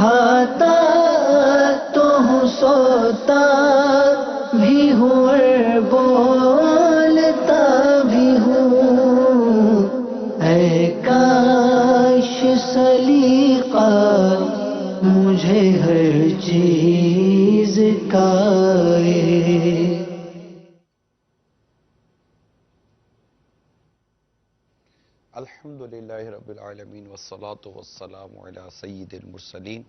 کھاتا تو ہوں، سوتا بھی ہوں اور بولتا بھی ہوں۔ اے کاش سلیقہ مجھے ہر چیز کا آئے۔ الحمدللہ رب العالمین والصلاة والسلام علی سید المرسلین،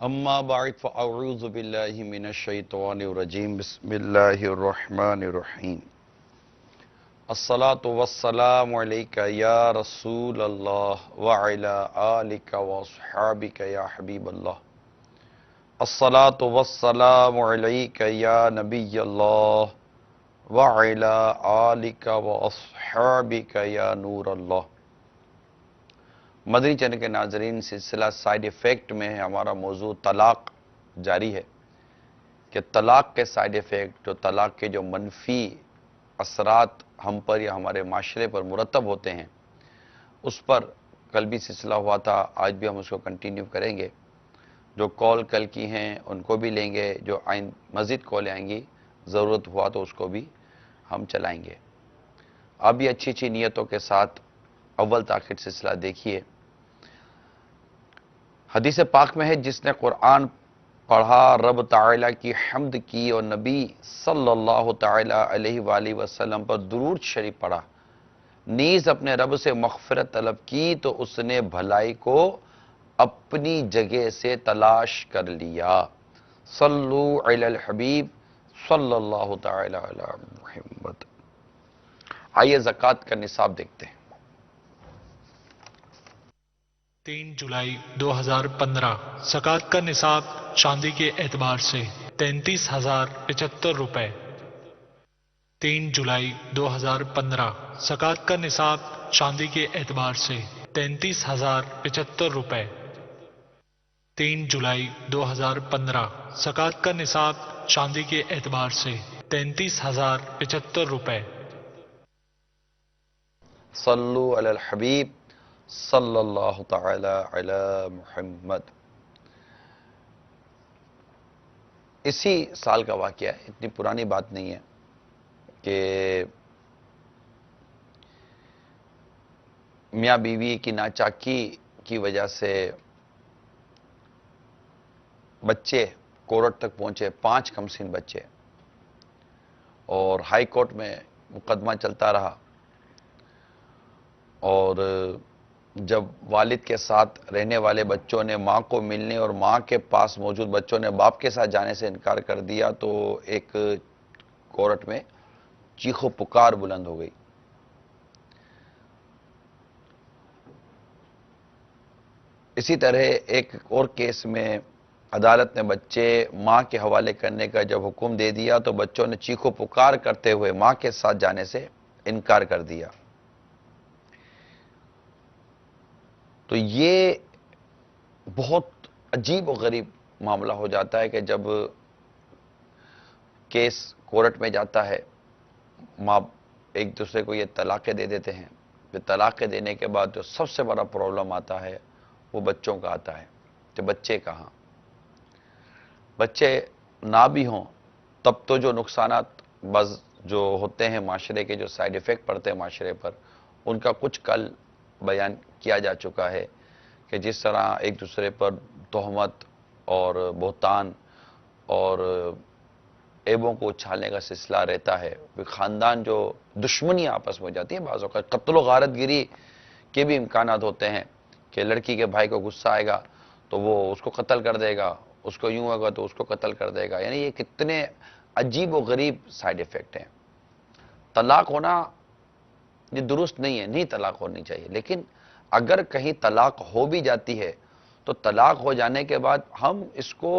اما بعد فاعوذ باللہ من الشیطان الرجیم، بسم اللہ الرحمن الرحیم۔ الصلاة والسلام علیک یا رسول اللہ وعلی آلک واصحابک یا حبیب اللہ۔ الصلاة والسلام علیک یا نبی اللہ وعلی آلک واصحابک یا نور اللہ۔ مدنی چینل کے ناظرین، سلسلہ سائیڈ ایفیکٹ میں ہمارا موضوع طلاق جاری ہے کہ طلاق کے سائیڈ ایفیکٹ، جو طلاق کے جو منفی اثرات ہم پر یا ہمارے معاشرے پر مرتب ہوتے ہیں، اس پر کل بھی سلسلہ ہوا تھا، آج بھی ہم اس کو کنٹینیو کریں گے۔ جو کال کل کی ہیں ان کو بھی لیں گے، جو مزید کالیں آئیں گی ضرورت ہوا تو اس کو بھی ہم چلائیں گے۔ آپ بھی اچھی اچھی نیتوں کے ساتھ اول تاخیر سلسلہ دیکھیے۔ حدیث پاک میں ہے، جس نے قرآن پڑھا، رب تعالیٰ کی حمد کی اور نبی صلی اللہ تعالیٰ علیہ وآلہ وسلم پر درود شریف پڑھا، نیز اپنے رب سے مغفرت طلب کی، تو اس نے بھلائی کو اپنی جگہ سے تلاش کر لیا۔ صلو علی الحبیب صلی اللہ تعالیٰ علی محمد۔ آئیے زکوٰۃ کا نصاب دیکھتے ہیں۔ 3 جولائی 2015 زکوٰۃ کا نصاب چاندی کے اعتبار سے 33,075 روپے۔ 3 جولائی 2015 زکوٰۃ کا نصاب چاندی کے اعتبار سے 33,075 روپے۔ 3 جولائی 2015 زکوٰۃ کا نصاب چاندی کے اعتبار سے 33,075 روپے۔ صلو علی الحبیب صلی اللہ تعالی علی محمد۔ اسی سال کا واقعہ ہے، اتنی پرانی بات نہیں ہے کہ میاں بیوی کی ناچاکی کی وجہ سے بچے کورٹ تک پہنچے، 5 کمسن بچے، اور ہائی کورٹ میں مقدمہ چلتا رہا، اور جب والد کے ساتھ رہنے والے بچوں نے ماں کو ملنے اور ماں کے پاس موجود بچوں نے باپ کے ساتھ جانے سے انکار کر دیا، تو ایک کورٹ میں چیخ و پکار بلند ہو گئی۔ اسی طرح ایک اور کیس میں عدالت نے بچے ماں کے حوالے کرنے کا جب حکم دے دیا، تو بچوں نے چیخ و پکار کرتے ہوئے ماں کے ساتھ جانے سے انکار کر دیا۔ تو یہ بہت عجیب و غریب معاملہ ہو جاتا ہے کہ جب کیس کورٹ میں جاتا ہے، ماں ایک دوسرے کو یہ طلاقیں دے دیتے ہیں، پھر طلاقیں دینے کے بعد جو سب سے بڑا پرابلم آتا ہے وہ بچوں کا آتا ہے کہ بچے کہاں۔ بچے نہ بھی ہوں تب تو جو نقصانات جو ہوتے ہیں معاشرے کے، جو سائیڈ ایفیکٹ پڑتے ہیں معاشرے پر، ان کا کچھ کل بیان کیا جا چکا ہے کہ جس طرح ایک دوسرے پر تہمت اور بہتان اور عیبوں کو اچھالنے کا سلسلہ رہتا ہے، پھر خاندان جو دشمنی آپس میں ہو جاتی ہیں، بعض اوقات قتل و غارت گری کے بھی امکانات ہوتے ہیں کہ لڑکی کے بھائی کو غصہ آئے گا تو وہ اس کو قتل کر دے گا، اس کو یوں ہوگا تو اس کو قتل کر دے گا۔ یعنی یہ کتنے عجیب و غریب سائیڈ ایفیکٹ ہیں۔ طلاق ہونا یہ درست نہیں ہے، نہیں طلاق ہونی چاہیے، لیکن اگر کہیں طلاق ہو بھی جاتی ہے تو طلاق ہو جانے کے بعد ہم اس کو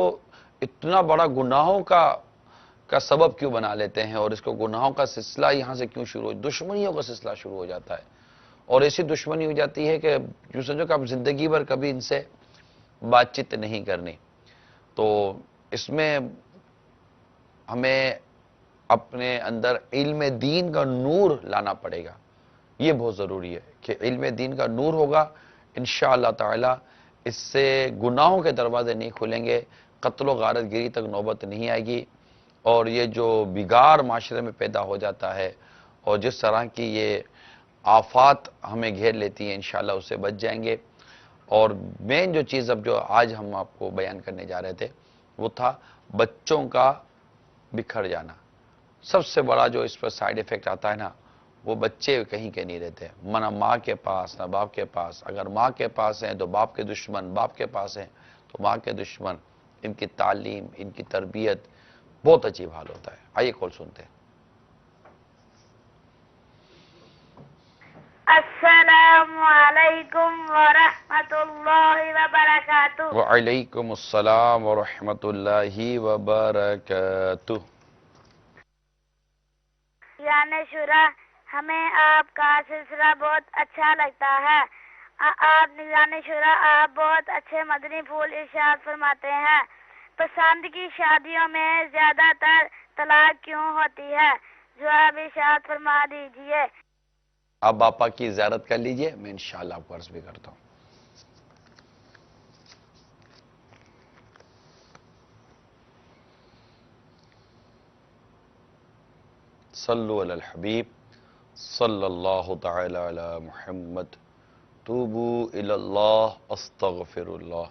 اتنا بڑا گناہوں کا سبب کیوں بنا لیتے ہیں، اور اس کو گناہوں کا سلسلہ یہاں سے کیوں شروع ہو، دشمنیوں کا سلسلہ شروع ہو جاتا ہے، اور ایسی دشمنی ہو جاتی ہے کہ یوں سمجھو کہ اب زندگی بھر کبھی ان سے بات چیت نہیں کرنی۔ تو اس میں ہمیں اپنے اندر علم دین کا نور لانا پڑے گا، یہ بہت ضروری ہے کہ علم دین کا نور ہوگا انشاءاللہ تعالی اس سے گناہوں کے دروازے نہیں کھلیں گے، قتل و غارت گری تک نوبت نہیں آئے گی، اور یہ جو بگاڑ معاشرے میں پیدا ہو جاتا ہے اور جس طرح کی یہ آفات ہمیں گھیر لیتی ہیں انشاءاللہ اس سے بچ جائیں گے۔ اور مین جو چیز اب جو آج ہم آپ کو بیان کرنے جا رہے تھے وہ تھا بچوں کا بکھر جانا۔ سب سے بڑا جو اس پر سائیڈ ایفیکٹ آتا ہے نا، وہ بچے کہیں کے نہیں رہتے، نہ ماں کے پاس نہ باپ کے پاس۔ اگر ماں کے پاس ہیں تو باپ کے دشمن، باپ کے پاس ہیں تو ماں کے دشمن۔ ان کی تعلیم، ان کی تربیت، بہت عجیب حال ہوتا ہے۔ آئیے کال سنتے ہیں۔ السلام علیکم ورحمۃ اللہ وبرکاتہ۔ وعلیکم السلام ورحمۃ اللہ وبرکاتہ۔ یعنی شورا، ہمیں آپ کا سلسلہ بہت اچھا لگتا ہے۔ آپ یعنی شورا، آپ بہت اچھے مدنی پھول ارشاد فرماتے ہیں۔ پسند کی شادیوں میں زیادہ تر طلاق کیوں ہوتی ہے؟ جواب ارشاد فرما دیجئے۔ آپ باپا کی زیارت کر لیجئے، میں انشاءاللہ آپ کو عرض بھی کرتا ہوں۔ صلو علی الحبیب صلی اللہ تعالی علی محمد، توبو الی اللہ استغفر اللہ،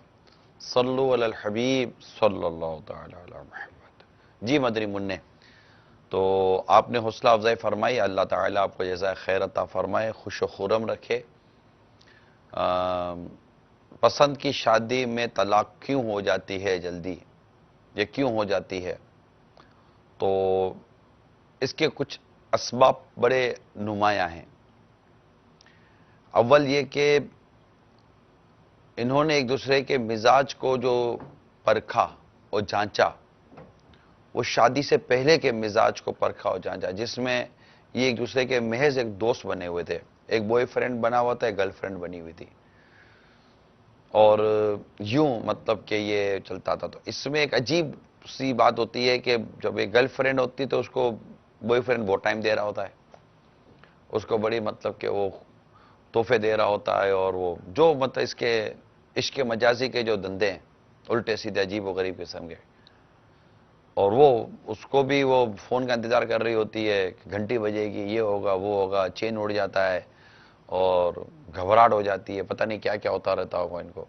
صلو علی الحبیب صلی اللہ تعالی علی محمد۔ جی مدنی منع، تو آپ نے حوصلہ افزائی فرمائی، اللہ تعالیٰ آپ کو جزائے خیر عطا فرمائے، خوش و خرم رکھے۔ پسند کی شادی میں طلاق کیوں ہو جاتی ہے جلدی، یہ کیوں ہو جاتی ہے؟ تو اس کے کچھ اسباب بڑے نمایاں ہیں۔ اول یہ کہ انہوں نے ایک دوسرے کے مزاج کو جو پرکھا اور جانچا، وہ شادی سے پہلے کے مزاج کو پرکھا اور جانچا، جس میں یہ ایک دوسرے کے محض ایک دوست بنے ہوئے تھے، ایک بوائے فرینڈ بنا ہوا تھا، ایک گرل فرینڈ بنی ہوئی تھی، اور یوں مطلب کہ یہ چلتا تھا۔ تو اس میں ایک عجیب سی بات ہوتی ہے کہ جب ایک گرل فرینڈ ہوتی تو اس کو بوائے فرینڈ بہت ٹائم دے رہا ہوتا ہے، اس کو بڑی مطلب کہ وہ تحفے دے رہا ہوتا ہے، اور وہ جو مطلب اس کے عشق مجازی کے جو دندے ہیں الٹے سیدھے عجیب و غریب قسم کے، اور وہ اس کو بھی وہ فون کا انتظار کر رہی ہوتی ہے کہ گھنٹی بجے گی، یہ ہوگا وہ ہوگا، چین اڑ جاتا ہے اور گھبراہٹ ہو جاتی ہے، پتہ نہیں کیا کیا ہوتا رہتا ہوگا ان کو۔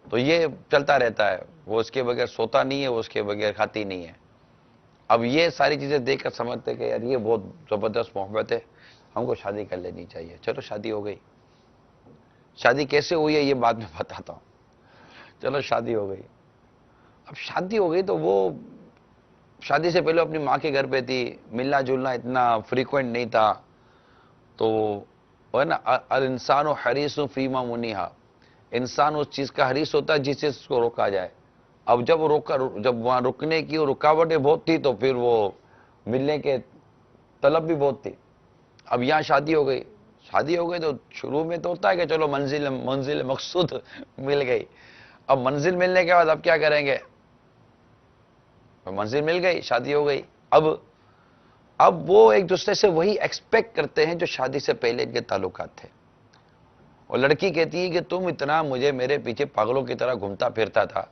تو یہ چلتا رہتا ہے، وہ اس کے بغیر سوتا نہیں ہے، وہ اس کے بغیر کھاتی نہیں ہے۔ اب یہ ساری چیزیں دیکھ کر سمجھتے کہ یار یہ بہت زبردست محبت ہے، ہم کو شادی کر لینی چاہیے۔ چلو شادی ہو گئی۔ شادی کیسے ہوئی ہے یہ بعد میں بتاتا ہوں۔ چلو شادی ہو گئی۔ اب شادی ہو گئی تو وہ شادی سے پہلے اپنی ماں کے گھر پہ تھی، ملنا جلنا اتنا فریکوینٹ نہیں تھا، تو وہ ہے نا الانسان حریص فیما منیہا، انسان اس چیز کا حریص ہوتا ہے جس چیز کو روکا جائے۔ اب جب وہاں رکنے کی رکاوٹیں بہت تھی تو پھر وہ ملنے کے طلب بھی بہت تھی۔ اب یہاں شادی ہو گئی، شادی ہو گئی تو شروع میں تو ہوتا ہے کہ چلو منزل مقصود مل گئی۔ اب منزل ملنے کے بعد اب کیا کریں گے؟ منزل مل گئی، شادی ہو گئی۔ اب وہ ایک دوسرے سے وہی ایکسپیکٹ کرتے ہیں جو شادی سے پہلے ان کے تعلقات تھے۔ اور لڑکی کہتی ہے کہ تم اتنا مجھے میرے پیچھے پاگلوں کی طرح گھومتا پھرتا تھا،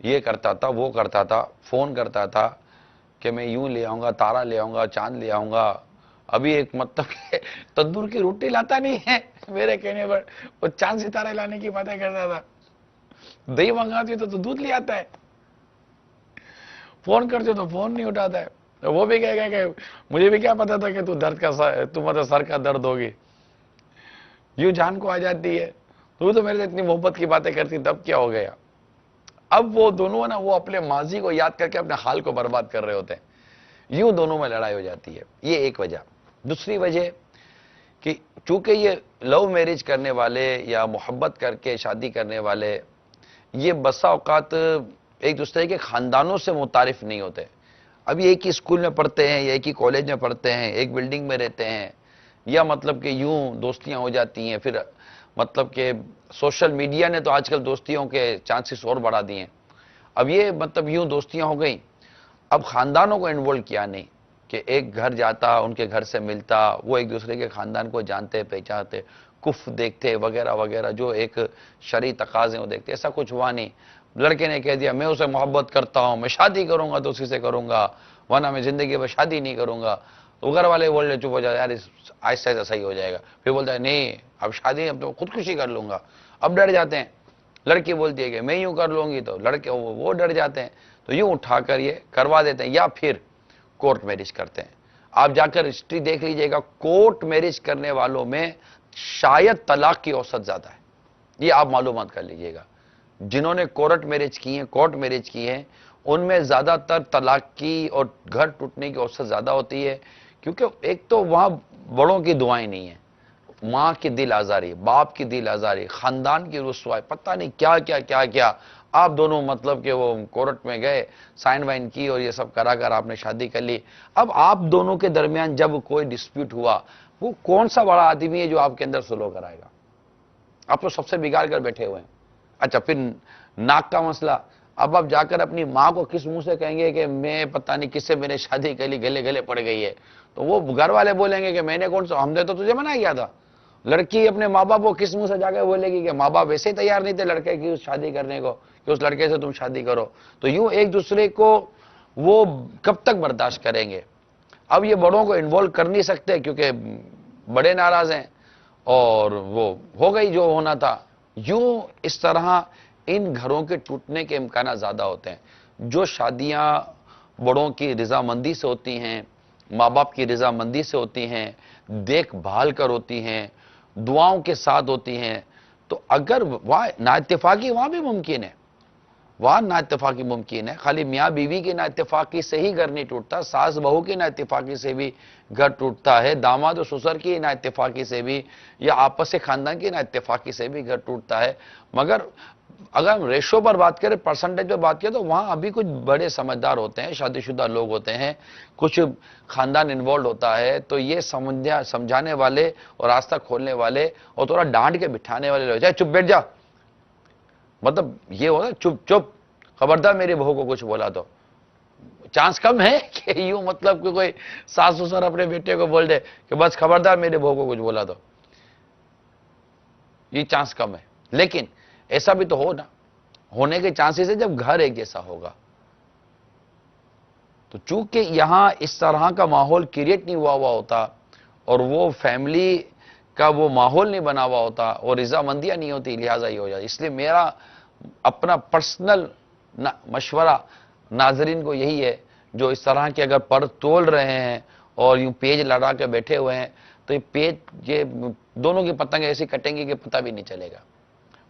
یہ کرتا تھا وہ کرتا تھا، فون کرتا تھا کہ میں یوں لے آؤں گا، تارا لے آؤں گا، چاند لے آؤں گا، ابھی ایک مطلب کہ تندور کی روٹی لاتا نہیں ہے میرے کہنے پر، وہ چاند ستارے لانے کی باتیں کرتا تھا، دہی منگاتی تو دودھ لے آتا ہے، فون کرتے تو فون نہیں اٹھاتا ہے، وہ بھی کہے گا کہ مجھے بھی کیا پتا تھا کہ تو مطلب سر کا درد ہوگی، یوں جان کو آ جاتی ہے، تو میرے سے اتنی محبت کی باتیں کرتی، تب کیا ہو گیا؟ اب وہ دونوں نا وہ اپنے ماضی کو یاد کر کے اپنے حال کو برباد کر رہے ہوتے ہیں، یوں دونوں میں لڑائی ہو جاتی ہے۔ یہ ایک وجہ۔ دوسری وجہ کہ چونکہ یہ لو میرج کرنے والے یا محبت کر کے شادی کرنے والے یہ بسا اوقات ایک دوسرے کے خاندانوں سے متعارف نہیں ہوتے۔ ابھی ایک ہی اسکول میں پڑھتے ہیں یا ایک ہی کالج میں پڑھتے ہیں، ایک بلڈنگ میں رہتے ہیں، یا مطلب کہ یوں دوستیاں ہو جاتی ہیں، پھر مطلب کہ سوشل میڈیا نے تو آج کل دوستیوں کے چانسز اور بڑھا دیے ہیں۔ اب یہ مطلب یوں دوستیاں ہو گئیں، اب خاندانوں کو انوالو کیا نہیں کہ ایک گھر جاتا، ان کے گھر سے ملتا، وہ ایک دوسرے کے خاندان کو جانتے پہچانتے، کف دیکھتے وغیرہ وغیرہ، جو ایک شرعی تقاضے وہ دیکھتے، ایسا کچھ ہوا نہیں۔ لڑکے نے کہہ دیا میں اسے محبت کرتا ہوں، میں شادی کروں گا تو اسی سے کروں گا، ورنہ میں زندگی میں شادی نہیں کروں گا۔ تو گھر والے بول رہے چپ ہو جائے، یار آہستہ آہستہ صحیح ہو جائے گا۔ پھر بولتا ہے نہیں اب شادی اب تو خودکشی کر لوں گا، اب ڈر جاتے ہیں۔ لڑکی بولتی ہے کہ میں یوں کر لوں گی، تو لڑکے وہ ڈر جاتے ہیں، تو یوں اٹھا کر یہ کروا دیتے ہیں، یا پھر کورٹ میرج کرتے ہیں۔ آپ جا کر ہسٹری دیکھ لیجئے گا، کورٹ میرج کرنے والوں میں شاید طلاق کی اوسط زیادہ ہے، یہ آپ معلومات کر لیجئے گا۔ جنہوں نے کورٹ میرج کی ہیں ان میں زیادہ تر طلاق کی اور گھر ٹوٹنے کی اوسط زیادہ ہوتی ہے، کیونکہ ایک تو وہاں بڑوں کی دعائیں نہیں ہیں، ماں کی دل آزاری، باپ کی دل آزاری، خاندان کی رسوائی، پتہ نہیں کیا کیا کیا کیا۔ آپ دونوں مطلب کہ وہ کورٹ میں گئے، سائن وائن کی اور یہ سب کرا کر آپ نے شادی کر لی۔ اب آپ دونوں کے درمیان جب کوئی ڈسپیوٹ ہوا، وہ کون سا بڑا آدمی ہے جو آپ کے اندر سلو کرائے گا؟ آپ تو سب سے بگاڑ کر بیٹھے ہوئے ہیں۔ اچھا پھر ناک کا مسئلہ، اب آپ جا کر اپنی ماں کو کس منہ سے کہیں گے کہ میں پتہ نہیں کس سے میں نے شادی کر لی، گلے گلے پڑ گئی ہے؟ تو وہ گھر والے بولیں گے کہ میں نے کون سا، ہم نے تو تجھے منع کیا تھا۔ لڑکی اپنے ماں باپ کو کس منہ سے جا کے بولے گی کہ ماں باپ ویسے ہی تیار نہیں تھے لڑکے کی شادی کرنے کو کہ اس لڑکے سے تم شادی کرو؟ تو یوں ایک دوسرے کو وہ کب تک برداشت کریں گے؟ اب یہ بڑوں کو انوالو کر نہیں سکتے کیونکہ بڑے ناراض ہیں، اور وہ ہو گئی جو ہونا تھا۔ یوں اس طرح ان گھروں کے ٹوٹنے کے امکانات زیادہ ہوتے ہیں۔ جو شادیاں بڑوں کی رضامندی سے ہوتی ہیں، ماں باپ کی رضامندی سے ہوتی ہیں، دیکھ بھال کر ہوتی ہیں، دعاؤں کے ساتھ ہوتی ہیں، تو اگر وہاں نا اتفاقی وہاں بھی ممکن ہے، وہاں نا اتفاقی ممکن ہے۔ خالی میاں بیوی کی نا اتفاقی سے ہی گھر نہیں ٹوٹتا، ساس بہو کی نا اتفاقی سے بھی گھر ٹوٹتا ہے، داماد و سسر کی نا اتفاقی سے بھی، یا آپس خاندان کی نا اتفاقی سے بھی گھر ٹوٹتا ہے۔ مگر اگر ہم ریشو پر بات کریں، پرسنٹیج پر بات کریں، تو وہاں ابھی کچھ بڑے سمجھدار ہوتے ہیں، شادی شدہ لوگ ہوتے ہیں، کچھ خاندان انوالوڈ ہوتا ہے، تو یہ سمجھانے والے اور راستہ کھولنے والے اور تھوڑا ڈانٹ کے بٹھانے والے لوگ، جائے چپ بیٹھ جا، مطلب یہ ہوگا چپ چپ، خبردار میری بہو کو کچھ بولا تو چانس کم ہے کہ یوں مطلب کہ کوئی ساس سسر اپنے بیٹے کو بول دے کہ بس خبردار میرے بہو کو کچھ بولا تو، یہ چانس کم ہے۔ لیکن ایسا بھی تو ہو نا، ہونے کے چانسز ہے جب گھر ایک جیسا ہوگا۔ تو چونکہ یہاں اس طرح کا ماحول کریٹ نہیں ہوا ہوتا، اور وہ فیملی کا وہ ماحول نہیں بنا ہوا ہوتا، اور رضامندیاں نہیں ہوتی، لہٰذا یہ ہو جاتا۔ اس لیے میرا اپنا پرسنل مشورہ ناظرین کو یہی ہے، جو اس طرح کے اگر پر تول رہے ہیں اور یوں پیج لڑا کے بیٹھے ہوئے ہیں، تو یہ دونوں کی پتنگ ایسی کٹیں گی کہ پتہ بھی نہیں چلے گا۔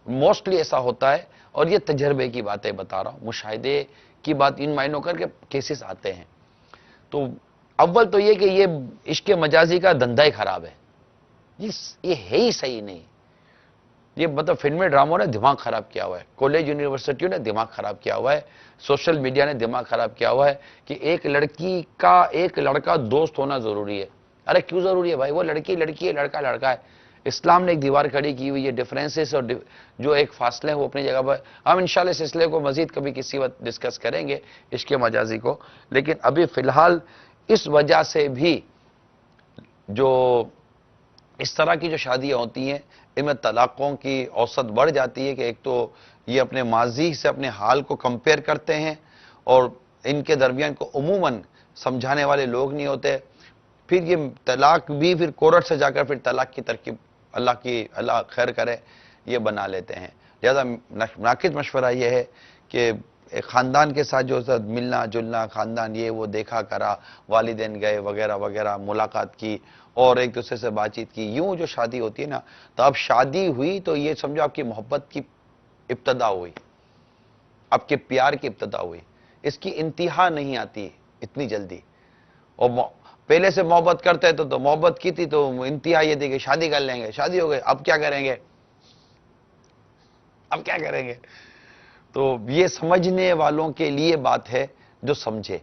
موسٹلی ایسا ہوتا ہے، اور یہ تجربے کی باتیں بتا رہا ہوں، مشاہدے کی بات ان معنوں کر کے کیسز آتے ہیں۔ تو اول تو یہ کہ یہ عشق مجازی کا دھندا ہی خراب ہے، یہ ہے ہی صحیح نہیں۔ یہ مطلب فلمی ڈراموں نے دماغ خراب کیا ہوا ہے، کالج یونیورسٹیوں نے دماغ خراب کیا ہوا ہے، سوشل میڈیا نے دماغ خراب کیا ہوا ہے کہ ایک لڑکی کا ایک لڑکا دوست ہونا ضروری ہے۔ ارے کیوں ضروری ہے بھائی؟ وہ لڑکی لڑکی ہے، لڑکا لڑکا ہے۔ اسلام نے ایک دیوار کھڑی کی ہوئی ہے، ڈیفرنسز اور جو ایک فاصلے ہیں وہ اپنی جگہ پر۔ ہم انشاءاللہ اس سلسلے کو مزید کبھی کسی وقت ڈسکس کریں گے، عشق مجازی کو، لیکن ابھی فی الحال اس وجہ سے بھی جو اس طرح کی جو شادیاں ہوتی ہیں، ان میں طلاقوں کی اوسط بڑھ جاتی ہے کہ ایک تو یہ اپنے ماضی سے اپنے حال کو کمپیئر کرتے ہیں، اور ان کے درمیان کو عموماً سمجھانے والے لوگ نہیں ہوتے۔ پھر یہ طلاق بھی پھر کورٹ سے جا کر پھر طلاق کی ترکیب، اللہ خیر کرے، یہ بنا لیتے ہیں۔ لہذا ناقص مشورہ یہ ہے کہ ایک خاندان کے ساتھ جو ملنا جلنا، خاندان یہ وہ دیکھا کرا، والدین گئے وغیرہ وغیرہ، ملاقات کی اور ایک دوسرے سے بات چیت کی، یوں جو شادی ہوتی ہے نا، تو اب شادی ہوئی تو یہ سمجھو آپ کی محبت کی ابتدا ہوئی، آپ کے پیار کی ابتدا ہوئی، اس کی انتہا نہیں آتی اتنی جلدی۔ اور پہلے سے محبت کرتے تو محبت کی تھی تو انتہا یہ تھی کہ شادی کر لیں گے، شادی ہو گئی، اب کیا کریں گے؟ اب کیا کریں گے؟ تو یہ سمجھنے والوں کے لیے بات ہے جو سمجھے۔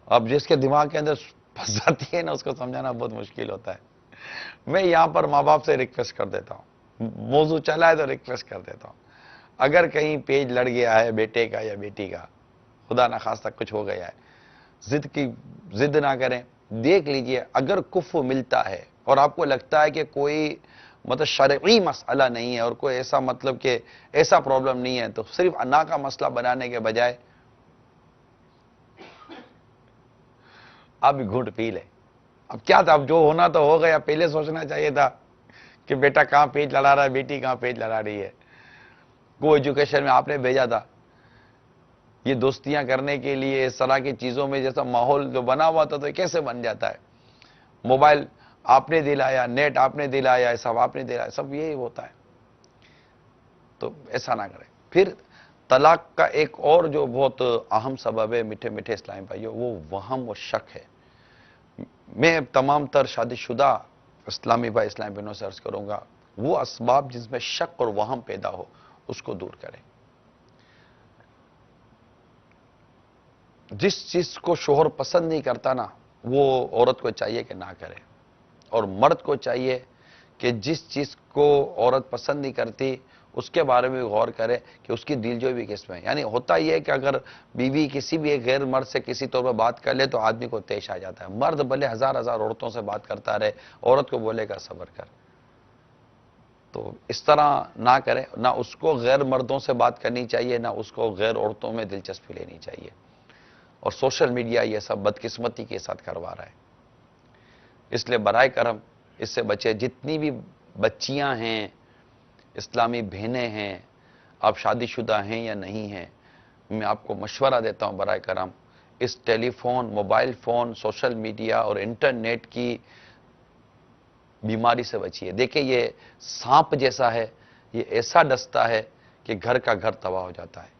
اب جس کے دماغ کے اندر پھنس جاتی ہے نا، اس کو سمجھانا بہت مشکل ہوتا ہے۔ میں یہاں پر ماں باپ سے ریکویسٹ کر دیتا ہوں، موضوع چلا ہے تو ریکویسٹ کر دیتا ہوں، اگر کہیں پیج لڑ گیا ہے بیٹے کا یا بیٹی کا، خدا نخواستہ کچھ ہو گیا ہے، ضد نہ کریں، دیکھ لیجئے، اگر کفو ملتا ہے اور آپ کو لگتا ہے کہ کوئی مطلب شرعی مسئلہ نہیں ہے اور کوئی ایسا مطلب کہ ایسا پرابلم نہیں ہے، تو صرف انا کا مسئلہ بنانے کے بجائے آپ بھی گھونٹ پی لیں۔ اب کیا تھا، اب جو ہونا تو ہو گیا، پہلے سوچنا چاہیے تھا کہ بیٹا کہاں پیٹ لڑا رہا ہے، بیٹی کہاں پیٹ لڑا رہی ہے۔ کو ایجوکیشن میں آپ نے بھیجا تھا، یہ دوستیاں کرنے کے لیے اس طرح کی چیزوں میں جیسا ماحول جو بنا ہوا تھا تو کیسے بن جاتا ہے؟ موبائل آپ نے دلایا، نیٹ آپ نے دلایا، سب آپ نے دلایا، سب یہی ہوتا ہے۔ تو ایسا نہ کریں۔ پھر طلاق کا ایک اور جو بہت اہم سبب ہے میٹھے میٹھے اسلامی بھائیوں، وہ وہم و شک ہے۔ میں تمام تر شادی شدہ اسلامی بھائی اسلامی بہنوں سے عرض کروں گا، وہ اسباب جس میں شک اور وہم پیدا ہو اس کو دور کریں۔ جس چیز کو شوہر پسند نہیں کرتا نا، وہ عورت کو چاہیے کہ نہ کرے، اور مرد کو چاہیے کہ جس چیز کو عورت پسند نہیں کرتی اس کے بارے میں غور کرے کہ اس کی دلجوئی بھی کس میں ہے۔ یعنی ہوتا یہ ہے کہ اگر بیوی کسی بھی ایک غیر مرد سے کسی طور پر بات کر لے تو آدمی کو تیش آ جاتا ہے۔ مرد بھلے ہزار ہزار عورتوں سے بات کرتا رہے، عورت کو بولے گا صبر کر۔ تو اس طرح نہ کرے، نہ اس کو غیر مردوں سے بات کرنی چاہیے، نہ اس کو غیر عورتوں میں دلچسپی لینی چاہیے۔ اور سوشل میڈیا یہ سب بدقسمتی کے ساتھ کروا رہا ہے، اس لیے برائے کرم اس سے بچے۔ جتنی بھی بچیاں ہیں، اسلامی بہنیں ہیں، آپ شادی شدہ ہیں یا نہیں ہیں، میں آپ کو مشورہ دیتا ہوں برائے کرم، اس telephone, mobile phone, social media اور انٹرنیٹ کی بیماری سے بچیے۔ دیکھیں یہ سانپ جیسا ہے، یہ ایسا ڈستا ہے کہ گھر کا گھر تباہ ہو جاتا ہے۔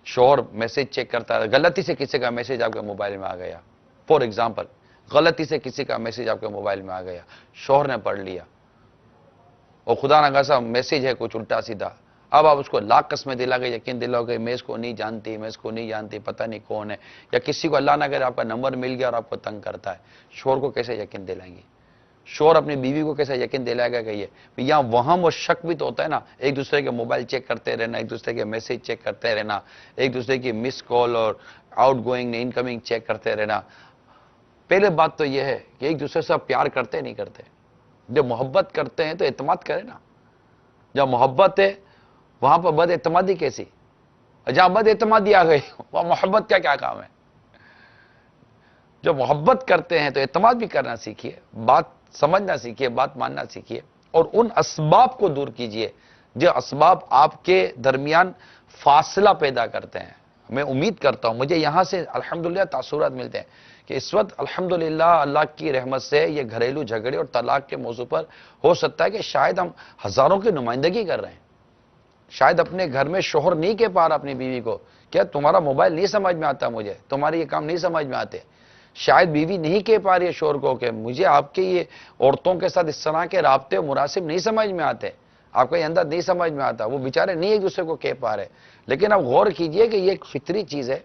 شوہر میسج چیک کرتا ہے، غلطی سے کسی کا میسج آپ کے موبائل میں آ گیا، فور ایگزامپل غلطی سے کسی کا میسج آپ کے موبائل میں آ گیا، شوہر نے پڑھ لیا اور خدا نہ خاصا میسج ہے کچھ الٹا سیدھا، اب آپ اس کو لاکھ قسمیں دلا کے یقین دلاؤ گے میں اس کو نہیں جانتی، میں اس کو نہیں جانتی، پتہ نہیں کون ہے، یا کسی کو اللہ نہ کرے آپ کا نمبر مل گیا اور آپ کو تنگ کرتا ہے، شوہر کو کیسے یقین دلائیں گے؟ شوہر اپنی بیوی کو کیسے یقین دلائے گا کہ یہ یہاں وہم اور شک بھی تو ہوتا ہے نا، ایک دوسرے کے موبائل چیک کرتے رہنا، ایک دوسرے کے میسج چیک کرتے رہنا، ایک دوسرے کی مس کال اور out going in coming check کرتے رہنا۔ پہلے بات تو یہ ہے کہ ایک دوسرے سے آپ پیار کرتے نہیں کرتے؟ جب محبت کرتے ہیں تو اعتماد کریں نا، جب محبت ہے وہاں پر بد اعتمادی کیسی؟ جہاں بد اعتمادی آ گئی وہاں محبت کا کیا کام ہے؟ جب محبت کرتے ہیں تو اعتماد بھی کرنا سیکھیے، بات سمجھنا سیکھیے، بات ماننا سیکھیے، اور ان اسباب کو دور کیجئے جو اسباب آپ کے درمیان فاصلہ پیدا کرتے ہیں۔ میں امید کرتا ہوں، مجھے یہاں سے الحمدللہ تاثرات ملتے ہیں کہ اس وقت الحمدللہ اللہ کی رحمت سے یہ گھریلو جھگڑے اور طلاق کے موضوع پر ہو سکتا ہے کہ شاید ہم ہزاروں کی نمائندگی کر رہے ہیں۔ شاید اپنے گھر میں شوہر نہیں کہہ پا رہا اپنی بیوی کو کیا تمہارا موبائل نہیں سمجھ میں آتا، مجھے تمہارے یہ کام نہیں سمجھ میں آتے۔ شاید بیوی نہیں کہہ پا رہی ہے شوہر کو کہ مجھے آپ کے یہ عورتوں کے ساتھ اس طرح کے رابطے مناسب نہیں سمجھ میں آتے، آپ کا یہ انداز نہیں سمجھ میں آتا۔ وہ بیچارے نہیں ایک دوسرے کو کہہ پا رہے، لیکن اب غور کیجئے کہ یہ ایک فطری چیز ہے،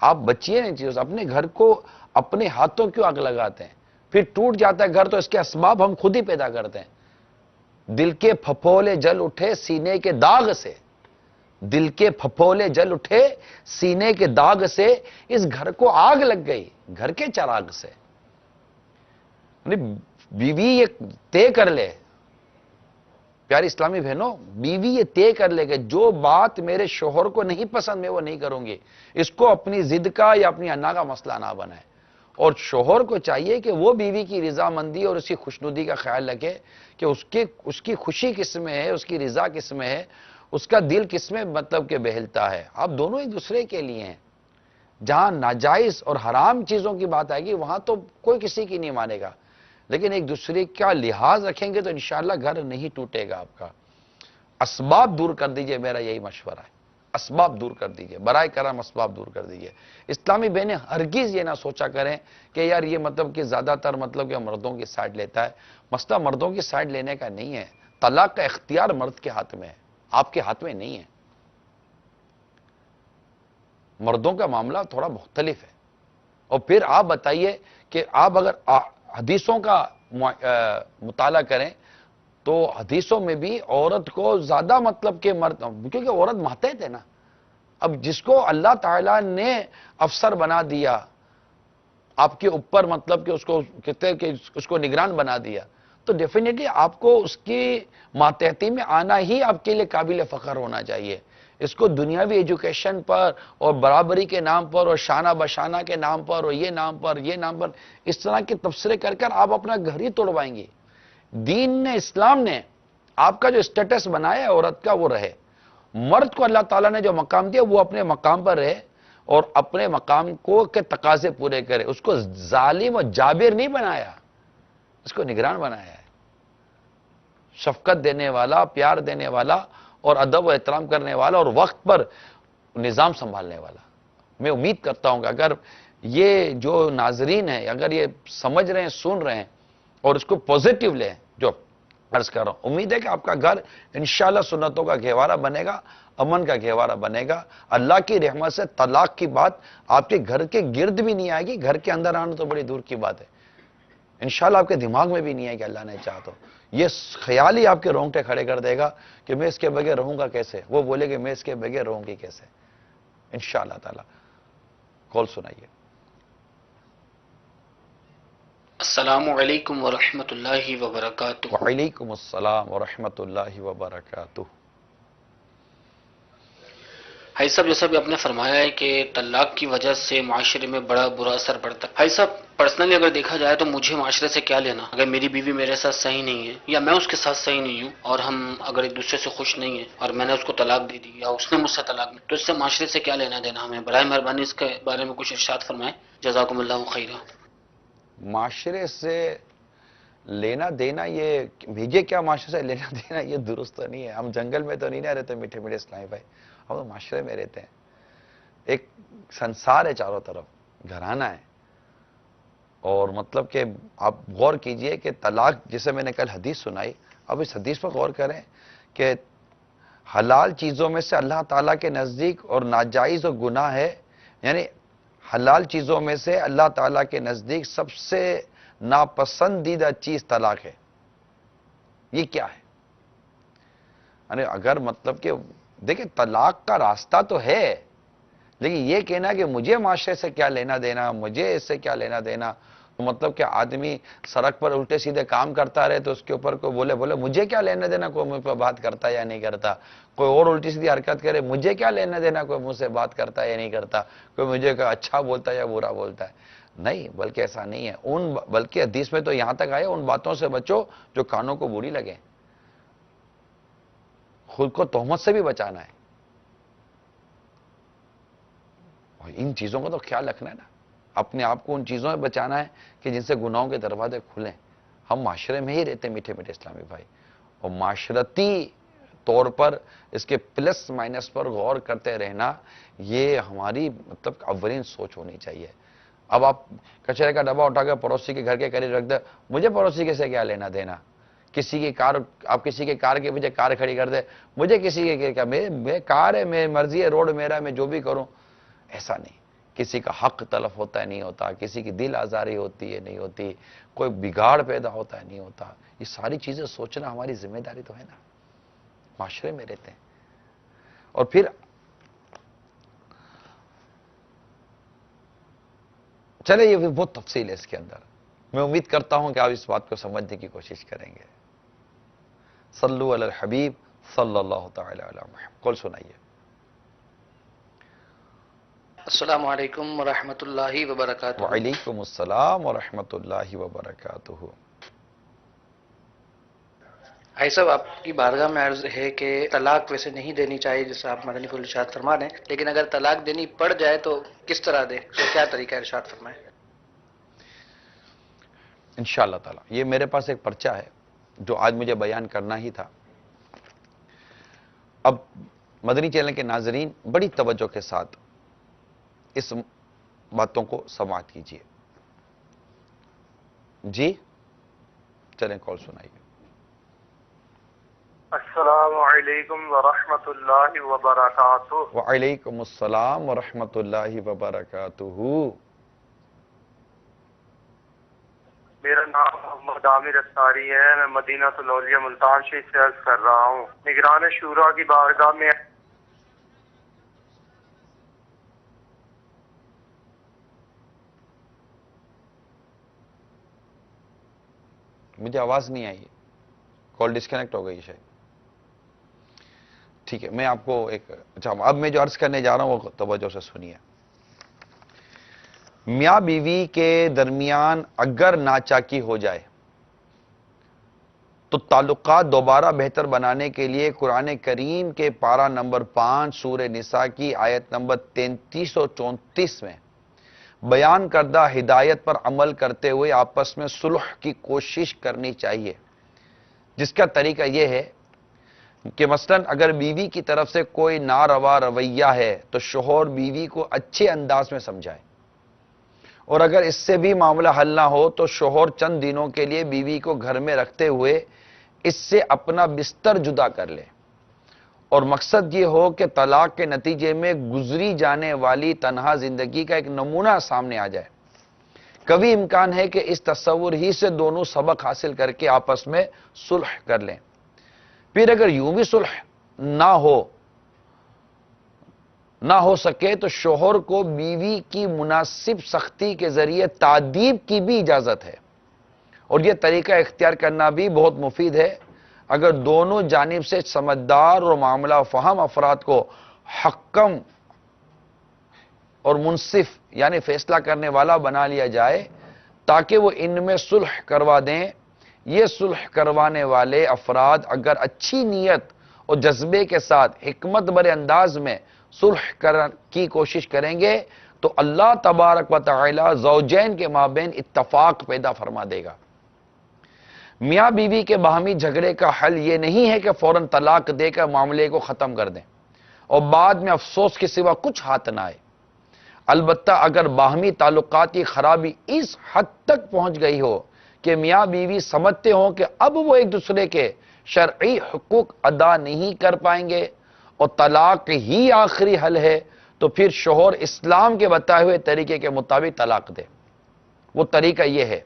آپ بچیے ان چیزوں سے۔ اپنے گھر کو اپنے ہاتھوں کیوں آگ لگاتے ہیں؟ پھر ٹوٹ جاتا ہے گھر تو اس کے اسباب ہم خود ہی پیدا کرتے ہیں۔ دل کے پھپھولے جل اٹھے سینے کے داغ سے، دل کے پھپھولے جل اٹھے سینے کے داغ سے، اس گھر کو آگ لگ گئی گھر کے چراغ سے۔ بیوی یہ طے کر لے، پیاری اسلامی بہنوں، بیوی یہ طے کر لے کہ جو بات میرے شوہر کو نہیں پسند میں وہ نہیں کروں گی، اس کو اپنی ضد کا یا اپنی انا کا مسئلہ نہ بنائے۔ اور شوہر کو چاہیے کہ وہ بیوی کی رضامندی اور اس کی خوشنودی کا خیال رکھے کہ اس کی خوشی کس میں ہے، اس کی رضا کس میں ہے، اس کا دل کس میں مطلب کہ بہلتا ہے۔ آپ دونوں ایک دوسرے کے لیے ہیں۔ جہاں ناجائز اور حرام چیزوں کی بات آئے گی وہاں تو کوئی کسی کی نہیں مانے گا، لیکن ایک دوسرے کا لحاظ رکھیں گے تو انشاءاللہ گھر نہیں ٹوٹے گا آپ کا۔ اسباب دور کر دیجئے، میرا یہی مشورہ ہے، اسباب دور کر دیجئے، برائے کرم اسباب دور کر دیجئے۔ اسلامی بہنیں ہرگز یہ نہ سوچا کریں کہ یار یہ مطلب کہ زیادہ تر مطلب کہ مردوں کی سائڈ لیتا ہے۔ مسئلہ مردوں کی سائڈ لینے کا نہیں ہے، طلاق کا اختیار مرد کے ہاتھ میں ہے، آپ کے ہاتھ میں نہیں ہے۔ مردوں کا معاملہ تھوڑا مختلف ہے۔ اور پھر آپ بتائیے کہ آپ اگر حدیثوں کا مطالعہ کریں تو حدیثوں میں بھی عورت کو زیادہ مطلب کہ مرد، کیونکہ عورت ماتحت ہے نا۔ اب جس کو اللہ تعالیٰ نے افسر بنا دیا آپ کے اوپر، مطلب کہ اس کو کہتے ہیں کہ اس کو نگران بنا دیا، تو ڈیفینیٹلی آپ کو اس کی ماتحتی میں آنا ہی آپ کے لیے قابل فخر ہونا چاہیے. اس کو دنیاوی ایجوکیشن پر اور برابری کے نام پر اور شانہ بشانہ کے نام پر اور یہ نام پر اس طرح کے تبصرے کر کر آپ اپنا گھر ہی توڑوائیں گے. دین نے، اسلام نے آپ کا جو اسٹیٹس بنایا ہے عورت کا وہ رہے. مرد کو اللہ تعالیٰ نے جو مقام دیا وہ اپنے مقام پر رہے اور اپنے مقام کو کے تقاضے پورے کرے. اس کو ظالم و جابر نہیں بنایا، اس کو نگران بنایا ہے، شفقت دینے والا، پیار دینے والا اور ادب و احترام کرنے والا اور وقت پر نظام سنبھالنے والا. میں امید کرتا ہوں کہ اگر یہ جو ناظرین ہیں اگر یہ سمجھ رہے ہیں، سن رہے ہیں اور اس کو پوزیٹیو لیں، جو عرض کر رہا ہوں، امید ہے کہ آپ کا گھر انشاءاللہ سنتوں کا گہوارہ بنے گا، امن کا گہوارہ بنے گا. اللہ کی رحمت سے طلاق کی بات آپ کے گھر کے گرد بھی نہیں آئے گی. گھر کے اندر آنا تو بڑی دور کی بات ہے. انشاءاللہ آپ کے دماغ میں بھی نہیں ہے کہ اللہ نے چاہا تو. یہ خیال ہی آپ کے رونگٹے کھڑے کر دے گا کہ میں اس کے بغیر رہوں گا کیسے. وہ بولے کہ میں اس کے بغیر رہوں گی کیسے. انشاءاللہ تعالی. کال سنائیے. السلام علیکم ورحمۃ اللہ وبرکاتہ. وعلیکم السلام ورحمۃ اللہ وبرکاتہ. بھائی صاحب، جیسا بھی آپ نے فرمایا ہے کہ طلاق کی وجہ سے معاشرے میں بڑا برا اثر پڑتا ہے. بھائی صاحب، پرسنلی اگر دیکھا جائے تو مجھے معاشرے سے کیا لینا اگر میری بیوی میرے ساتھ صحیح نہیں ہے یا میں اس کے ساتھ صحیح نہیں ہوں اور ہم اگر ایک دوسرے سے خوش نہیں ہیں اور میں نے اس کو طلاق دے دی یا اس نے مجھ سے طلاق دی، تو اس سے معاشرے سے کیا لینا دینا ہمیں؟ برائے مہربانی اس کے بارے میں کچھ ارشاد فرمائیں. جزاکم اللہ خیرہ. معاشرے سے لینا دینا، یہ بھیجے کیا معاشرے سے لینا دینا، یہ درست تو نہیں ہے. ہم جنگل میں تو نہیں نہ رہتے میٹھے میٹھے اسلامی بھائی، ہم تو معاشرے میں رہتے ہیں. ایک سنسار ہے چاروں طرف، گھرانہ ہے. اور مطلب کہ آپ غور کیجئے کہ طلاق، جسے میں نے کل حدیث سنائی، اب اس حدیث پر غور کریں کہ حلال چیزوں میں سے اللہ تعالیٰ کے نزدیک اور ناجائز و گناہ ہے، یعنی حلال چیزوں میں سے اللہ تعالیٰ کے نزدیک سب سے ناپسندیدہ چیز طلاق ہے. یہ کیا ہے؟ یعنی اگر مطلب کہ دیکھیں طلاق کا راستہ تو ہے، لیکن یہ کہنا کہ مجھے معاشرے سے کیا لینا دینا، مجھے اس سے کیا لینا دینا، مطلب کہ آدمی سڑک پر الٹے سیدھے کام کرتا رہے تو اس کے اوپر کوئی بولے مجھے کیا لینا دینا کوئی مجھ پر بات کرتا ہے یا نہیں کرتا. کوئی اور الٹی سیدھی حرکت کرے، مجھے کیا لینا دینا کوئی مجھ سے بات کرتا ہے یا نہیں کرتا، کوئی مجھے اچھا بولتا ہے یا برا بولتا ہے. نہیں، بلکہ ایسا نہیں ہے. بلکہ حدیث میں تو یہاں تک آئے ان باتوں سے بچو جو کانوں کو بری لگے. خود کو تہمت سے بھی بچانا ہے. ان چیزوں کا تو خیال رکھنا ہے نا. اپنے آپ کو ان چیزوں سے بچانا ہے کہ جن سے گناہوں کے دروازے کھلیں. ہم معاشرے میں ہی رہتے ہیں میٹھے میٹھے اسلامی بھائی، اور معاشرتی طور پر اس کے پلس مائنس پر غور کرتے رہنا یہ ہماری مطلب اولین سوچ ہونی چاہیے. اب آپ کچرے کا ڈبہ اٹھا کر پڑوسی کے گھر کے قریب رکھ دیں، مجھے پڑوسی کے سے کیا لینا دینا. کسی کی کار، آپ کسی کے کار کے پیچھے کار کھڑی کر دے، مجھے کسی کے کیا، میں کار ہے، میری مرضی ہے، روڈ میرا ہے، میں جو بھی کروں. ایسا نہیں. کسی کا حق تلف ہوتا ہے نہیں ہوتا، کسی کی دل آزاری ہوتی ہے نہیں ہوتی، کوئی بگاڑ پیدا ہوتا ہے نہیں ہوتا. یہ ساری چیزیں سوچنا ہماری ذمہ داری تو ہے نا. معاشرے میں رہتے ہیں. اور پھر چلے یہ بھی بہت تفصیل ہے اس کے اندر. میں امید کرتا ہوں کہ آپ اس بات کو سمجھنے کی کوشش کریں گے. صلو علی الحبیب صلی اللہ تعالی علی محمد. کل سنائیے. السلام علیکم ورحمۃ اللہ وبرکاتہ. وعلیکم السلام ورحمۃ اللہ وبرکاتہ. بھائی صاحب، آپ کی بارگاہ میں عرض ہے کہ طلاق ویسے نہیں دینی چاہیے جیسے آپ مدنی پھول ارشاد فرما دیں، لیکن اگر طلاق دینی پڑ جائے تو کس طرح دے، کیا طریقہ ارشاد فرمائیں؟ انشاءاللہ تعالی. یہ میرے پاس ایک پرچہ ہے جو آج مجھے بیان کرنا ہی تھا. اب مدنی چینل کے ناظرین بڑی توجہ کے ساتھ اس باتوں کو سماعت کیجیے. جی چلیں کال سنائیے. السلام علیکم ورحمۃ اللہ وبرکاتہ. وعلیکم السلام ورحمۃ اللہ وبرکاتہ. میرا نام محمد عامر اختاری ہے. میں مدینہ الاولیاء ملتان شریف سے عرض کر رہا ہوں. نگران شورا کی بارگاہ میں مجھے آواز نہیں آئی، کال ڈسکنیکٹ ہو گئی شاید. ٹھیک ہے، میں آپ کو اچھا اب میں جو عرض کرنے جا رہا ہوں وہ توجہ سے سنیے. میاں بیوی کے درمیان اگر ناچاکی ہو جائے تو تعلقات دوبارہ بہتر بنانے کے لیے قرآن کریم کے پارہ نمبر 5 سورہ نساء کی آیت نمبر 33 اور 34 میں بیان کردہ ہدایت پر عمل کرتے ہوئے آپس میں صلح کی کوشش کرنی چاہیے، جس کا طریقہ یہ ہے کہ مثلا اگر بیوی کی طرف سے کوئی ناروا رویہ ہے تو شوہر بیوی کو اچھے انداز میں سمجھائے، اور اگر اس سے بھی معاملہ حل نہ ہو تو شوہر چند دنوں کے لیے بیوی کو گھر میں رکھتے ہوئے اس سے اپنا بستر جدا کر لے، اور مقصد یہ ہو کہ طلاق کے نتیجے میں گزری جانے والی تنہا زندگی کا ایک نمونہ سامنے آ جائے. کبھی امکان ہے کہ اس تصور ہی سے دونوں سبق حاصل کر کے آپس میں صلح کر لیں. پھر اگر یوں بھی صلح نہ ہو سکے تو شوہر کو بیوی کی مناسب سختی کے ذریعے تعدیب کی بھی اجازت ہے، اور یہ طریقہ اختیار کرنا بھی بہت مفید ہے. اگر دونوں جانب سے سمجھدار اور معاملہ فہم افراد کو حکم اور منصف یعنی فیصلہ کرنے والا بنا لیا جائے تاکہ وہ ان میں صلح کروا دیں. یہ صلح کروانے والے افراد اگر اچھی نیت اور جذبے کے ساتھ حکمت برے انداز میں صلح کی کوشش کریں گے تو اللہ تبارک و تعالی زوجین کے مابین اتفاق پیدا فرما دے گا. میاں بیوی کے باہمی جھگڑے کا حل یہ نہیں ہے کہ فوراً طلاق دے کر معاملے کو ختم کر دیں اور بعد میں افسوس کے سوا کچھ ہاتھ نہ آئے. البتہ اگر باہمی تعلقات کی خرابی اس حد تک پہنچ گئی ہو کہ میاں بیوی سمجھتے ہوں کہ اب وہ ایک دوسرے کے شرعی حقوق ادا نہیں کر پائیں گے اور طلاق ہی آخری حل ہے تو پھر شوہر اسلام کے بتائے ہوئے طریقے کے مطابق طلاق دے. وہ طریقہ یہ ہے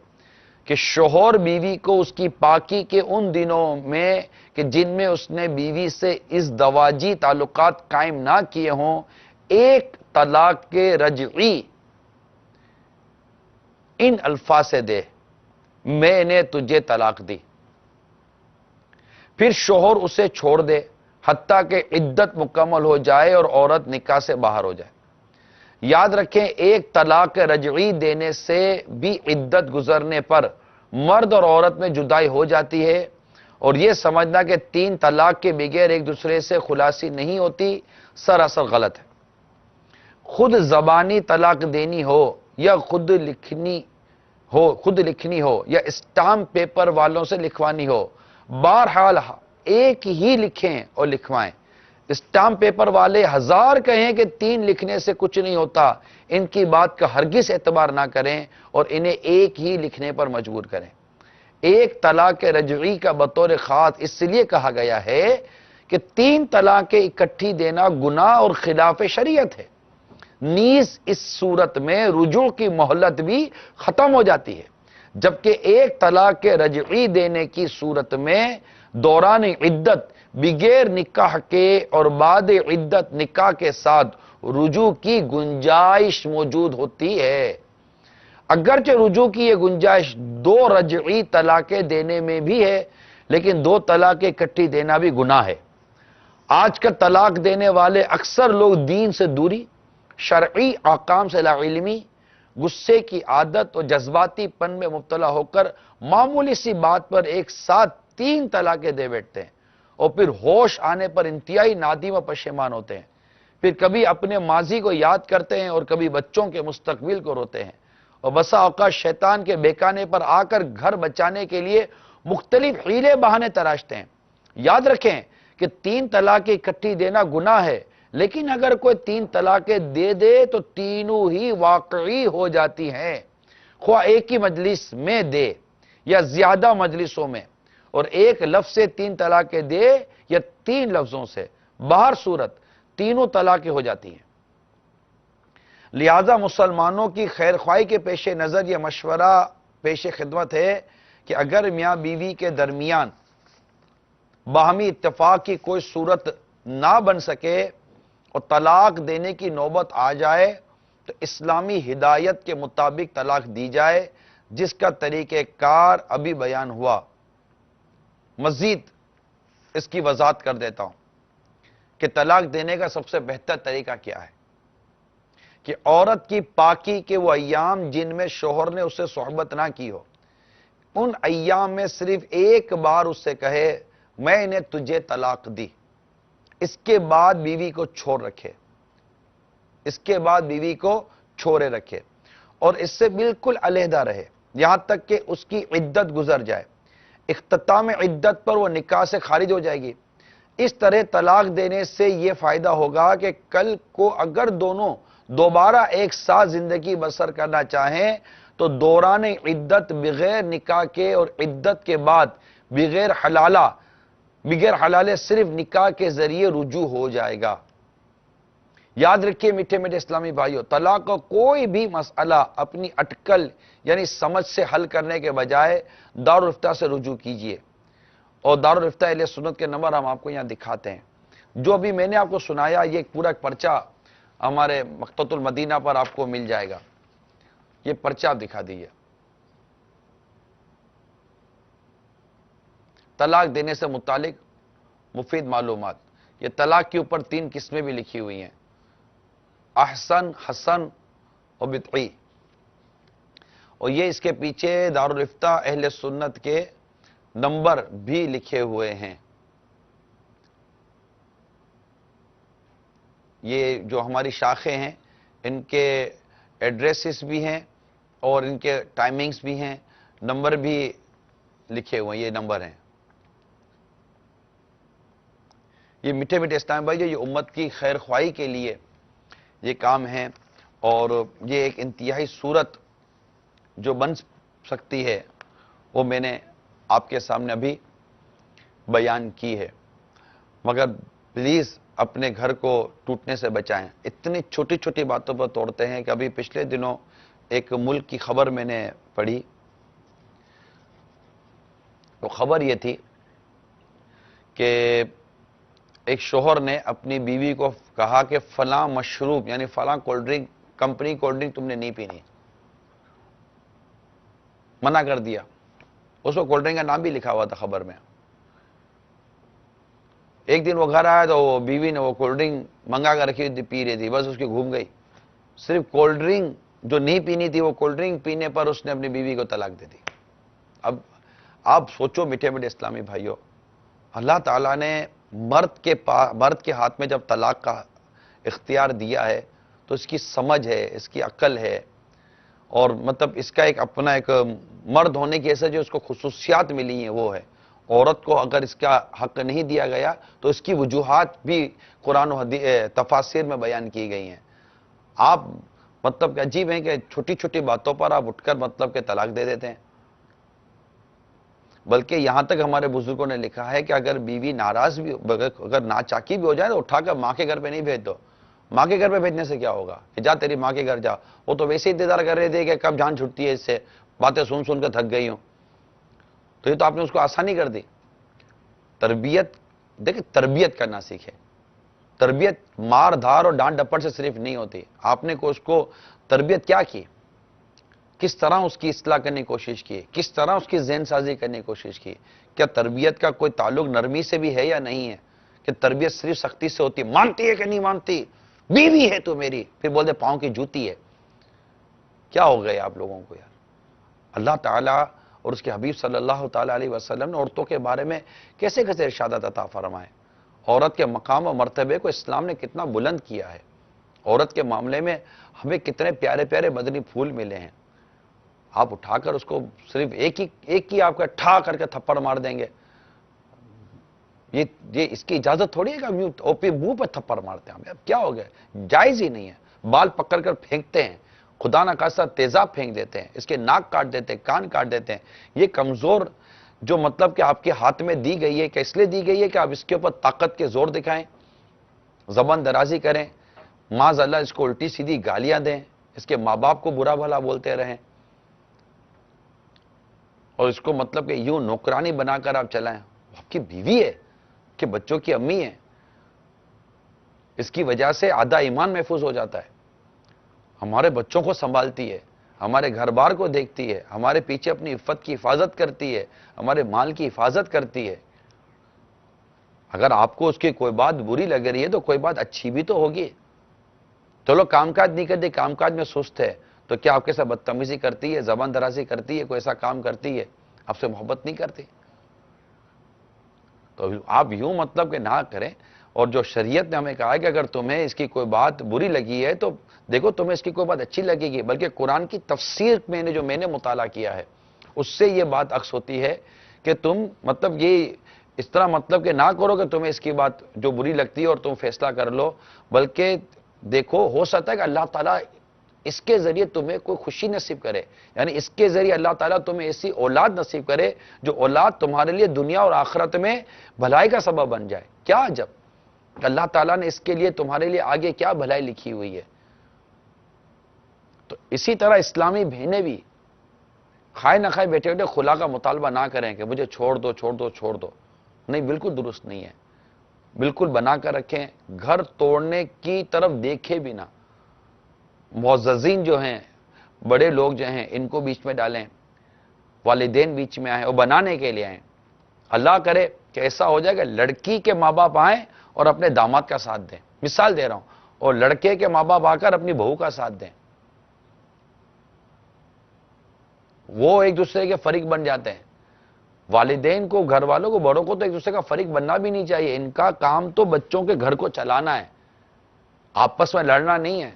کہ شوہر بیوی کو اس کی پاکی کے ان دنوں میں کہ جن میں اس نے بیوی سے ازدواجی تعلقات قائم نہ کیے ہوں ایک طلاق کے رجعی ان الفاظ سے دے: میں نے تجھے طلاق دی. پھر شوہر اسے چھوڑ دے حتیٰ کہ عدت مکمل ہو جائے اور عورت نکاح سے باہر ہو جائے. یاد رکھیں ایک طلاق رجعی دینے سے بھی عدت گزرنے پر مرد اور عورت میں جدائی ہو جاتی ہے، اور یہ سمجھنا کہ 3 طلاق کے بغیر ایک دوسرے سے خلاصی نہیں ہوتی سراسر غلط ہے. خود زبانی طلاق دینی ہو یا خود لکھنی ہو یا اسٹامپ پیپر والوں سے لکھوانی ہو، بہرحال ایک ہی لکھیں اور لکھوائیں. اسٹامپ پیپر والے 1000 کہیں کہ 3 لکھنے سے کچھ نہیں ہوتا، ان کی بات کا ہرگز اعتبار نہ کریں اور انہیں ایک ہی لکھنے پر مجبور کریں. ایک طلاق رجعی کا بطور خاص اس لیے کہا گیا ہے کہ 3 طلاقیں اکٹھی دینا گناہ اور خلاف شریعت ہے. نیز اس صورت میں رجوع کی مہلت بھی ختم ہو جاتی ہے، جبکہ ایک طلاق رجعی دینے کی صورت میں دوران عدت بغیر نکاح کے اور بعد عدت نکاح کے ساتھ رجوع کی گنجائش موجود ہوتی ہے. اگرچہ رجوع کی یہ گنجائش 2 رجعی طلاقیں دینے میں بھی ہے، لیکن 2 طلاقیں اکٹھی دینا بھی گناہ ہے. آج کا طلاق دینے والے اکثر لوگ دین سے دوری، شرعی احکام سے لاعلمی، غصے کی عادت اور جذباتی پن میں مبتلا ہو کر معمولی سی بات پر ایک ساتھ 3 طلاقیں دے بیٹھتے ہیں اور پھر ہوش آنے پر انتہائی نادم و پشیمان ہوتے ہیں. پھر کبھی اپنے ماضی کو یاد کرتے ہیں اور کبھی بچوں کے مستقبل کو روتے ہیں، اور بسا اوقات شیطان کے بہکانے پر آ کر گھر بچانے کے لیے مختلف حیلے بہانے تراشتے ہیں. یاد رکھیں کہ 3 طلاقیں اکٹھی دینا گناہ ہے، لیکن اگر کوئی 3 طلاقیں دے دے تو تینوں ہی واقعی ہو جاتی ہیں، خواہ ایک ہی مجلس میں دے یا زیادہ مجلسوں میں، اور ایک لفظ سے 3 طلاقیں دے یا 3 لفظوں سے، بہر صورت تینوں طلاقیں ہو جاتی ہیں. لہذا مسلمانوں کی خیر خواہی کے پیش نظر یہ مشورہ پیش خدمت ہے کہ اگر میاں بیوی کے درمیان باہمی اتفاق کی کوئی صورت نہ بن سکے اور طلاق دینے کی نوبت آ جائے تو اسلامی ہدایت کے مطابق طلاق دی جائے، جس کا طریقہ کار ابھی بیان ہوا. مزید اس کی وضاحت کر دیتا ہوں کہ طلاق دینے کا سب سے بہتر طریقہ کیا ہے کہ عورت کی پاکی کے وہ ایام جن میں شوہر نے اسے صحبت نہ کی ہو، ان ایام میں صرف ایک بار اس سے کہے میں نے تجھے طلاق دی، اس کے بعد بیوی کو چھوڑ رکھے، اس کے بعد بیوی کو چھوڑے رکھے اور اس سے بالکل علیحدہ رہے یہاں تک کہ اس کی عدت گزر جائے۔ اختتام عدت پر وہ نکاح سے خارج ہو جائے گی۔ اس طرح طلاق دینے سے یہ فائدہ ہوگا کہ کل کو اگر دونوں دوبارہ ایک ساتھ زندگی بسر کرنا چاہیں تو دوران عدت بغیر نکاح کے اور عدت کے بعد بغیر حلالے صرف نکاح کے ذریعے رجوع ہو جائے گا۔ یاد رکھیے میٹھے میٹھے اسلامی بھائیوں، طلاق کا کوئی بھی مسئلہ اپنی اٹکل یعنی سمجھ سے حل کرنے کے بجائے دارالفتہ سے رجوع کیجئے، اور دارالفتہ اہل سنت کے نمبر ہم آپ کو یہاں دکھاتے ہیں۔ جو بھی میں نے آپ کو سنایا یہ پورا ایک پرچہ ہمارے مقتۃ المدینہ پر آپ کو مل جائے گا، یہ پرچہ آپ دکھا دیجئے۔ طلاق دینے سے متعلق مفید معلومات، یہ طلاق کے اوپر 3 قسمیں بھی لکھی ہوئی ہیں، احسن، حسن اور بدعی، اور یہ اس کے پیچھے دارالفتہ اہل سنت کے نمبر بھی لکھے ہوئے ہیں۔ یہ جو ہماری شاخیں ہیں ان کے ایڈریسز بھی ہیں اور ان کے ٹائمنگز بھی ہیں، نمبر بھی لکھے ہوئے ہیں، یہ نمبر ہیں۔ یہ میٹھے میٹھے اسلام بھائی یہ امت کی خیر خواہی کے لیے یہ کام ہے، اور یہ ایک انتہائی صورت جو بن سکتی ہے وہ میں نے آپ کے سامنے ابھی بیان کی ہے، مگر پلیز اپنے گھر کو ٹوٹنے سے بچائیں۔ اتنی چھوٹی چھوٹی باتوں پر توڑتے ہیں کہ ابھی پچھلے دنوں ایک ملک کی خبر میں نے پڑھی، وہ خبر یہ تھی کہ ایک شوہر نے اپنی بیوی کو کہا کہ فلاں مشروب یعنی فلاں cold drink company cold drink تم نے نہیں پینی، منع کر دیا۔ اس کو کولڈ ڈرنک کا نام بھی لکھا ہوا تھا خبر میں۔ ایک دن وہ گھر آیا تو وہ بیوی نے وہ کولڈ ڈرنک منگا کر رکھی تھی، پی رہی تھی، بس اس کی گھوم گئی۔ صرف کولڈ ڈرنک جو نہیں پینی تھی وہ کولڈ ڈرنک پینے پر اس نے اپنی بیوی کو طلاق دے دی۔ اب آپ سوچو میٹھے میٹھے اسلامی بھائیوں، اللہ تعالیٰ نے مرد کے ہاتھ میں جب طلاق کا اختیار دیا ہے تو اس کی سمجھ ہے، اس کی عقل ہے، اور مطلب اس کا ایک اپنا ایک مرد ہونے کی ایسے جو اس کو خصوصیات ملی ہیں وہ ہے۔ عورت کو اگر اس کا حق نہیں دیا گیا تو اس کی وجوہات بھی قرآن و تفاسیر میں بیان کی گئی ہیں۔ آپ مطلب کہ عجیب ہیں کہ چھوٹی چھوٹی باتوں پر آپ اٹھ کر مطلب کہ طلاق دے دیتے ہیں، بلکہ یہاں تک ہمارے بزرگوں نے لکھا ہے کہ اگر بیوی ناراض بھی اگر ناچاکی بھی ہو جائے تو اٹھا کر ماں کے گھر پہ نہیں بھیج دو۔ ماں کے گھر پہ بھیجنے سے کیا ہوگا کہ جا تیری ماں کے گھر جا، وہ تو ویسے انتظار کر رہے تھے کہ کب جان چھٹتی ہے، اس سے باتیں سن سن کر تھک گئی ہوں، تو یہ تو آپ نے اس کو آسانی کر دی۔ تربیت دیکھیں، تربیت کرنا سیکھے۔ تربیت مار دھار اور ڈانٹ ڈپٹ سے صرف نہیں ہوتی، آپ نے اس کو تربیت کیا کی، کس طرح اس کی اصلاح کرنے کی کوشش کی، کس طرح اس کی ذہن سازی کرنے کی کوشش کی۔ کیا تربیت کا کوئی تعلق نرمی سے بھی ہے یا نہیں ہے کہ تربیت صرف سختی سے ہوتی؟ مانتی ہے کہ نہیں مانتی؟ بیوی ہے تو میری، پھر بولتے پاؤں کی جوتی ہے۔ کیا ہو گئے آپ لوگوں کو یار؟ اللہ تعالیٰ اور اس کے حبیب صلی اللہ تعالیٰ علیہ وسلم نے عورتوں کے بارے میں کیسے کیسے ارشادات عطا فرمائے، عورت کے مقام و مرتبے کو اسلام نے کتنا بلند کیا ہے، عورت کے معاملے میں ہمیں کتنے پیارے پیارے مدنی پھول ملے ہیں۔ آپ اٹھا کر اس کو صرف ایک ہی آپ کا ٹھا کر کے تھپڑ مار دیں گے، یہ اس کی اجازت تھوڑی ہے کہ منہ پہ تھپڑ مارتے ہیں۔ اب کیا ہو گیا؟ جائز ہی نہیں ہے۔ بال پکڑ کر پھینکتے ہیں، خدا نہ خاصہ تیزاب پھینک دیتے ہیں، اس کے ناک کاٹ دیتے ہیں، کان کاٹ دیتے ہیں۔ یہ کمزور جو مطلب کہ آپ کے ہاتھ میں دی گئی ہے کہ اس لیے دی گئی ہے کہ آپ اس کے اوپر طاقت کے زور دکھائیں، زبان درازی کریں، معاذ اللہ اس کو الٹی سیدھی گالیاں دیں، اس کے ماں باپ کو برا بھلا بولتے رہیں، اور اس کو مطلب کہ یوں نوکرانی بنا کر آپ چلائیں۔ آپ کی بیوی ہے کہ بچوں کی امی ہے، اس کی وجہ سے آدھا ایمان محفوظ ہو جاتا ہے، ہمارے بچوں کو سنبھالتی ہے، ہمارے گھر بار کو دیکھتی ہے، ہمارے پیچھے اپنی عفت کی حفاظت کرتی ہے، ہمارے مال کی حفاظت کرتی ہے۔ اگر آپ کو اس کی کوئی بات بری لگ رہی ہے تو کوئی بات اچھی بھی تو ہوگی. چلو کام کاج نہیں کرتے, کام کاج میں سست ہے, تو کیا آپ کے ساتھ بدتمیزی کرتی ہے, زبان درازی کرتی ہے, کوئی ایسا کام کرتی ہے, آپ سے محبت نہیں کرتی؟ تو آپ یوں مطلب کہ نہ کریں. اور جو شریعت نے ہمیں کہا ہے کہ اگر تمہیں اس کی کوئی بات بری لگی ہے تو دیکھو تمہیں اس کی کوئی بات اچھی لگے گی, بلکہ قرآن کی تفسیر میں نے مطالعہ کیا ہے اس سے یہ بات عکس ہوتی ہے کہ تم مطلب یہ اس طرح مطلب کہ نہ کرو کہ تمہیں اس کی بات جو بری لگتی ہے اور تم فیصلہ کر لو, بلکہ دیکھو ہو سکتا ہے کہ اللہ تعالیٰ اس کے ذریعے تمہیں کوئی خوشی نصیب کرے, یعنی اس کے ذریعے اللہ تعالیٰ تمہیں ایسی اولاد نصیب کرے جو اولاد تمہارے لیے دنیا اور آخرت میں بھلائی کا سبب بن جائے. کیا عجب, اللہ تعالیٰ نے اس کے لیے تمہارے لیے آگے کیا بھلائی لکھی ہوئی ہے. تو اسی طرح اسلامی بہنیں بھی کھائے نہ کھائے بیٹھے بیٹھے خلا کا مطالبہ نہ کریں کہ مجھے چھوڑ دو چھوڑ دو چھوڑ دو. نہیں, بالکل درست نہیں ہے. بالکل بنا کر رکھیں, گھر توڑنے کی طرف دیکھے بھی نہ. معززین جو ہیں, بڑے لوگ جو ہیں, ان کو بیچ میں ڈالیں, والدین بیچ میں آئیں اور بنانے کے لیے آئیں. اللہ کرے کہ ایسا ہو جائے کہ لڑکی کے ماں باپ آئیں اور اپنے داماد کا ساتھ دیں, مثال دے رہا ہوں, اور لڑکے کے ماں باپ آ کر اپنی بہو کا ساتھ دیں. وہ ایک دوسرے کے فریق بن جاتے ہیں. والدین کو, گھر والوں کو, بڑوں کو تو ایک دوسرے کا فریق بننا بھی نہیں چاہیے. ان کا کام تو بچوں کے گھر کو چلانا ہے, آپس میں لڑنا نہیں ہے.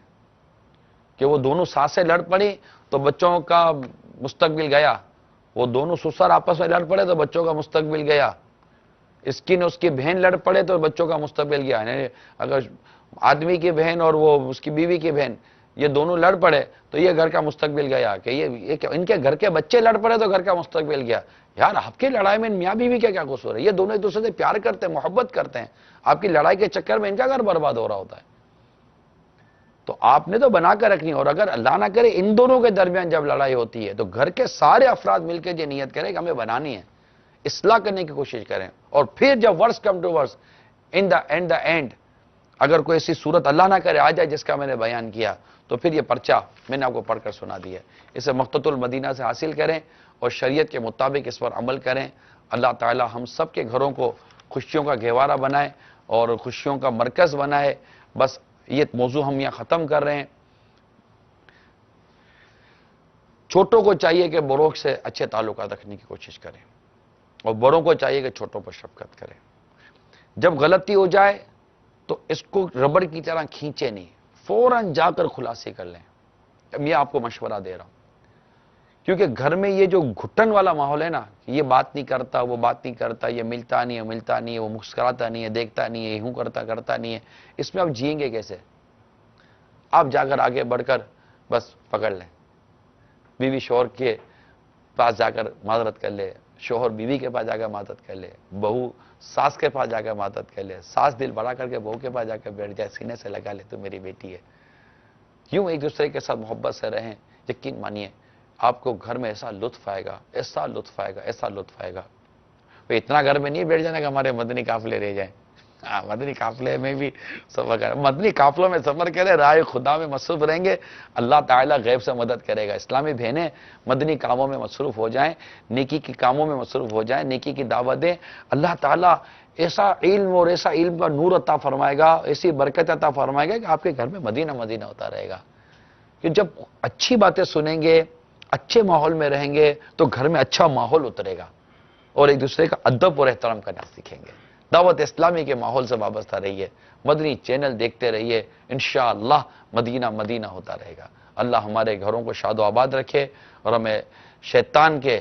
کہ وہ دونوں ساسیں لڑ پڑی تو بچوں کا مستقبل گیا, وہ دونوں سسر آپس میں لڑ پڑے تو بچوں کا مستقبل گیا, اس کی نے اس کی بہن لڑ پڑے تو بچوں کا مستقبل گیا. یعنی اگر آدمی کی بہن اور وہ اس کی بیوی کی بہن یہ دونوں لڑ پڑے تو یہ گھر کا مستقبل گیا. کہ یہ ان کے گھر کے بچے لڑ پڑے تو گھر کا مستقبل گیا. یار آپ کی لڑائی میں میاں بیوی کیا قصور ہے؟ یہ دونوں ایک دوسرے سے پیار کرتے ہیں, محبت کرتے ہیں. آپ کی لڑائی کے چکر میں ان کا گھر برباد ہو رہا ہوتا ہے. تو آپ نے تو بنا کر رکھنی. اور اگر اللہ نہ کرے ان دونوں کے درمیان جب لڑائی ہوتی ہے تو گھر کے سارے افراد مل کے یہ نیت کریں کہ ہمیں بنانی ہے, اصلاح کرنے کی کوشش کریں. اور پھر جب ورس come to verse, in the and اگر کوئی ایسی صورت اللہ نہ کرے آ جائے جس کا میں نے بیان کیا, تو پھر یہ پرچہ میں نے آپ کو پڑھ کر سنا دیا ہے. اسے مقتۃ المدینہ سے حاصل کریں اور شریعت کے مطابق اس پر عمل کریں. اللہ تعالی ہم سب کے گھروں کو خوشیوں کا گہوارہ بنائے اور خوشیوں کا مرکز بنائے. بس یہ موضوع ہم یہاں ختم کر رہے ہیں. چھوٹوں کو چاہیے کہ بڑوں سے اچھے تعلقات رکھنے کی کوشش کریں, اور بڑوں کو چاہیے کہ چھوٹوں پر شفقت کریں. جب غلطی ہو جائے تو اس کو ربڑ کی طرح کھینچے نہیں, فوراً جا کر خلاصے کر لیں. میں آپ کو مشورہ دے رہا ہوں, کیونکہ گھر میں یہ جو گھٹن والا ماحول ہے نا, یہ بات نہیں کرتا, وہ بات نہیں کرتا, یہ ملتا نہیں ہے, وہ مسکراتا نہیں ہے, دیکھتا نہیں ہے, یوں کرتا نہیں ہے, اس میں آپ جئیں گے کیسے؟ آپ جا کر آگے بڑھ کر بس پکڑ لیں. بیوی شوہر کے پاس جا کر معذرت کر لے, شوہر بیوی کے پاس جا کر معذرت کر لے, بہو ساس کے پاس جا کر معذرت کر لے, ساس دل بڑا کر کے بہو کے پاس جا کر بیٹھ جائے, سینے سے لگا لے تو میری بیٹی ہے. یوں ایک دوسرے کے ساتھ محبت سے رہیں. یقین مانیے آپ کو گھر میں ایسا لطف آئے گا, ایسا لطف آئے گا, ایسا لطف آئے گا. اتنا گھر میں نہیں بیٹھ جانا کہ ہمارے مدنی قافلے رہ جائیں. مدنی قافلے میں بھی سفر کریں, مدنی قافلوں میں سفر کریں, راہ خدا میں مصروف رہیں گے, اللہ تعالیٰ غیب سے مدد کرے گا. اسلامی بہنیں مدنی کاموں میں مصروف ہو جائیں, نیکی کی کاموں میں مصروف ہو جائیں, نیکی کی دعوت دیں. اللہ تعالیٰ ایسا علم اور ایسا علم کا نور عطا فرمائے گا, ایسی برکت عطا فرمائے گا کہ آپ کے گھر میں مدینہ مدینہ ہوتا رہے گا. کہ جب اچھی باتیں سنیں گے, اچھے ماحول میں رہیں گے تو گھر میں اچھا ماحول اترے گا اور ایک دوسرے کا ادب اور احترام کرنا سیکھیں گے. دعوت اسلامی کے ماحول سے وابستہ رہیے, مدنی چینل دیکھتے رہیے, انشاءاللہ مدینہ مدینہ ہوتا رہے گا. اللہ ہمارے گھروں کو شاد و آباد رکھے اور ہمیں شیطان کے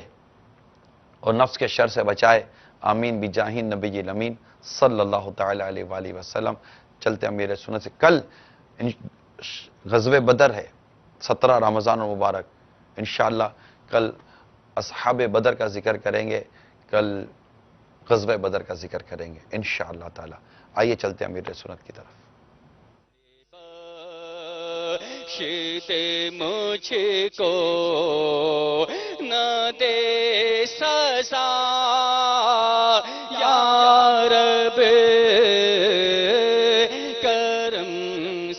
اور نفس کے شر سے بچائے. آمین بجاہ نبی الامین صلی اللہ تعالی علیہ وآلہ وسلم. چلتے ہیں میرے سنت سے. کل غزوہ بدر ہے, 17 رمضان المبارک. انشاءاللہ کل اصحاب بدر کا ذکر کریں گے, کل غزوہ بدر کا ذکر کریں گے انشاءاللہ تعالی. آئیے چلتے ہیں امیر سنت کی طرف. مجھ کو نہ دے سزا یا رب, کرم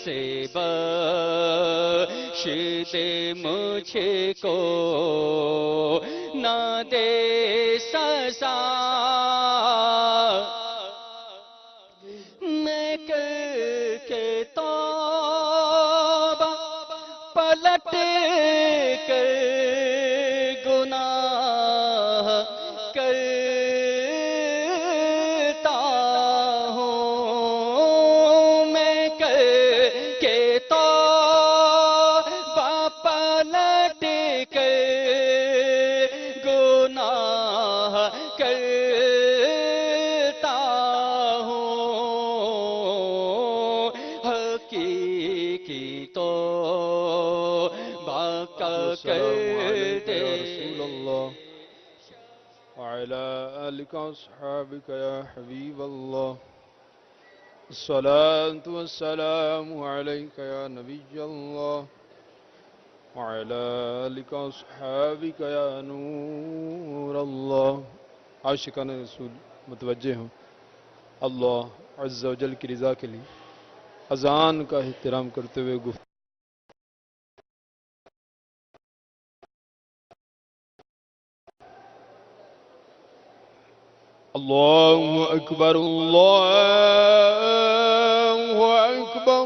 سے بخش دے مجھ کو نہ دے سزا. توبہ پلٹ کر گناہ کرتا ہوں میں کر کے توبہ پلٹ کر گناہ کرتا ہوں حقیقی توبہ کا کرتے رسول اللہ وعلى آلك وأصحابك يا حبيب الله الصلاة والسلام عليك يا نبي الله وعلى آلك وأصحابك يا نور الله عاشقان رسول متوجہ ہوں اللہ عز و جل کی رضا کے لیے اذان کا احترام کرتے ہوئے گفت اللہ اکبر اللہ اکبر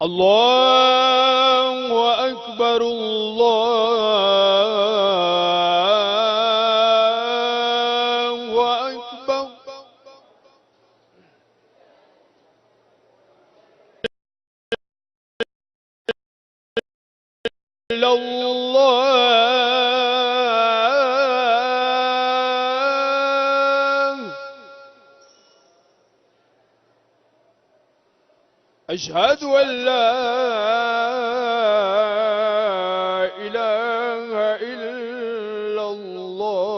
اللہ اکبر اللہ اکبر اللہ اشہد ان لا الہ الا اللہ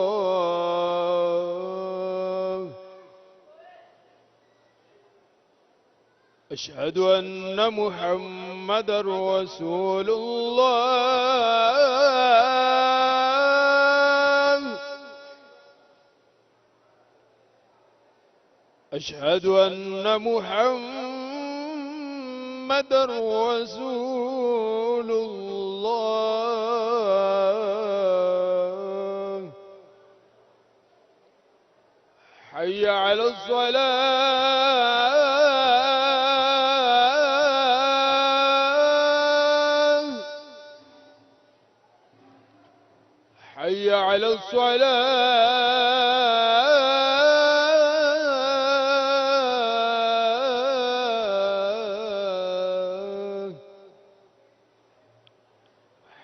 اشہد ان محمد رسول اللہ اشہد ان محمد رسول اللہ حی علی الصلاة حی علی الصلاة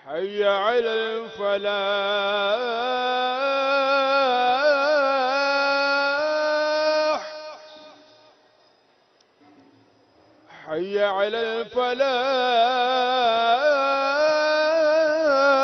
حی علی الفلاح حی علی الفلاح